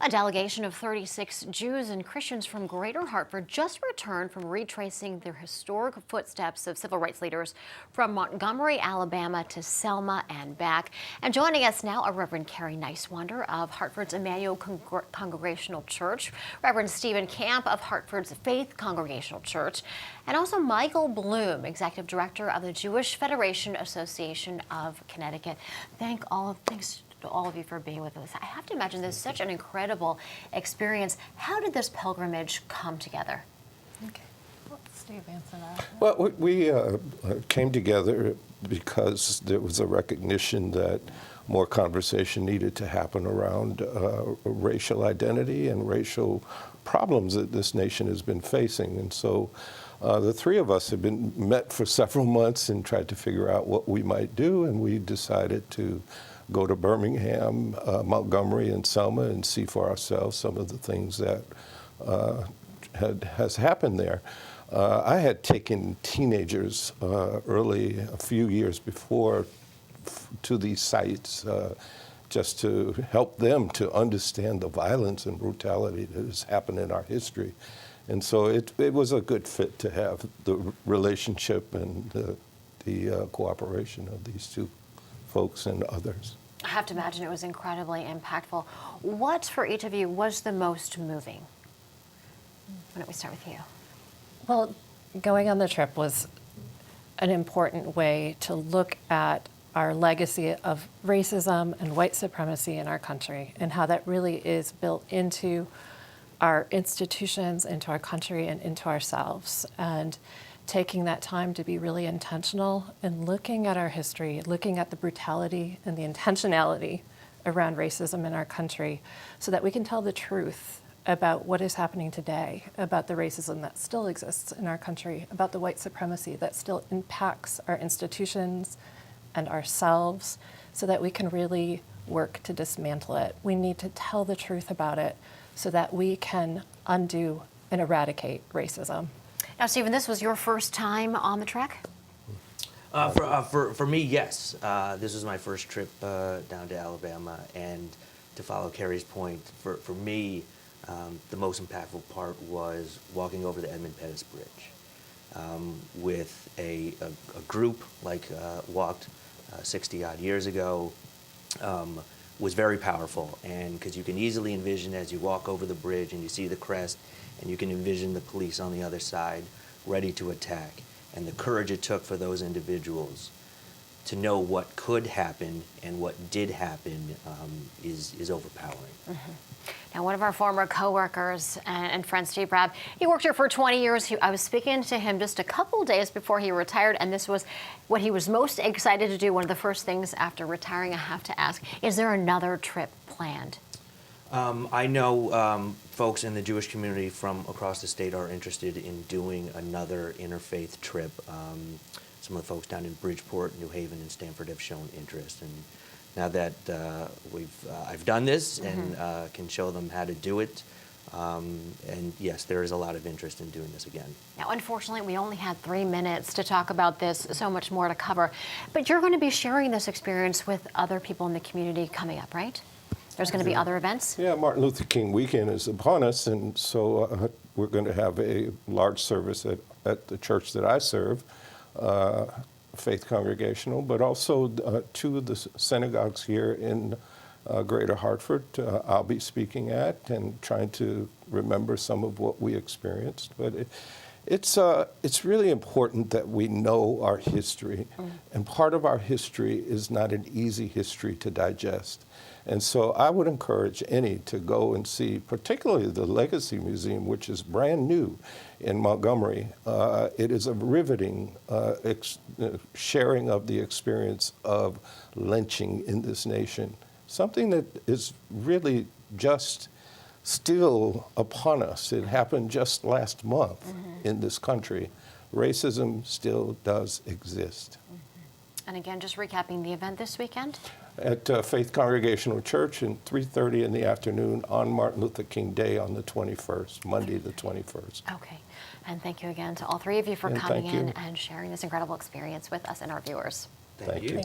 A delegation of 36 Jews and Christians from Greater Hartford just returned from retracing their historic footsteps of civil rights leaders from Montgomery, Alabama to Selma and back. And joining us now are Reverend Carrie Nicewander of Hartford's Emmanuel Congregational Church, Reverend Stephen Camp of Hartford's Faith Congregational Church, and also Michael Bloom, Executive Director of the Jewish Federation Association of Connecticut. Thanks to all of you for being with us. I have to imagine this is such an incredible experience. How did this pilgrimage come together? Okay, well, Steve, answer that. Well, we came together because there was a recognition that more conversation needed to happen around racial identity and racial problems that this nation has been facing. And so the three of us have been met for several months and tried to figure out what we might do, and we decided to go to Birmingham, Montgomery, and Selma and see for ourselves some of the things that has happened there. I had taken teenagers early, a few years before, to these sites just to help them to understand the violence and brutality that has happened in our history. And so it was a good fit to have the relationship and the cooperation of these two folks and others. I have to imagine it was incredibly impactful. What, for each of you, was the most moving? Why don't we start with you? Well, going on the trip was an important way to look at our legacy of racism and white supremacy in our country and how that really is built into our institutions, into our country, and into ourselves. And taking that time to be really intentional and looking at our history, looking at the brutality and the intentionality around racism in our country so that we can tell the truth about what is happening today, about the racism that still exists in our country, about the white supremacy that still impacts our institutions and ourselves, so that we can really work to dismantle it. We need to tell the truth about it so that we can undo and eradicate racism. Now, Stephen, this was your first time on the trek? For me, yes. This was my first trip down to Alabama, and to follow Carrie's point, for me, the most impactful part was walking over the Edmund Pettus Bridge with a group like walked 60-odd years ago. Was very powerful, and because you can easily envision as you walk over the bridge and you see the crest, and you can envision the police on the other side ready to attack, and the courage it took for those individuals to know what could happen and what did happen is overpowering. Mm-hmm. Now, one of our former coworkers and friends, Steve Rabb, he worked here for 20 years. I was speaking to him just a couple days before he retired, and this was what he was most excited to do. One of the first things after retiring, I have to ask, is there another trip planned? I know folks in the Jewish community from across the state are interested in doing another interfaith trip. Some of the folks down in Bridgeport, New Haven, and Stamford have shown interest. And now that I've done this and can show them how to do it, and yes, there is a lot of interest in doing this again. Now, unfortunately, we only had 3 minutes to talk about this, so much more to cover. But you're going to be sharing this experience with other people in the community coming up, right? There's going to be other events? Yeah, Martin Luther King weekend is upon us, and so we're going to have a large service at the church that I serve, Faith Congregational, but also two of the synagogues here in Greater Hartford I'll be speaking at and trying to remember some of what we experienced. But it's really important that we know our history, and part of our history is not an easy history to digest. And so I would encourage any to go and see, particularly the Legacy Museum, which is brand new in Montgomery. It is a riveting sharing of the experience of lynching in this nation, something that is really just still upon us. It happened just last month in this country. Racism still does exist. And again, just recapping the event this weekend? At Faith Congregational Church at 3:30 in the afternoon on Martin Luther King Day on the 21st, Monday the 21st. Okay. And thank you again to all three of you for coming in and sharing this incredible experience with us and our viewers. Thank you.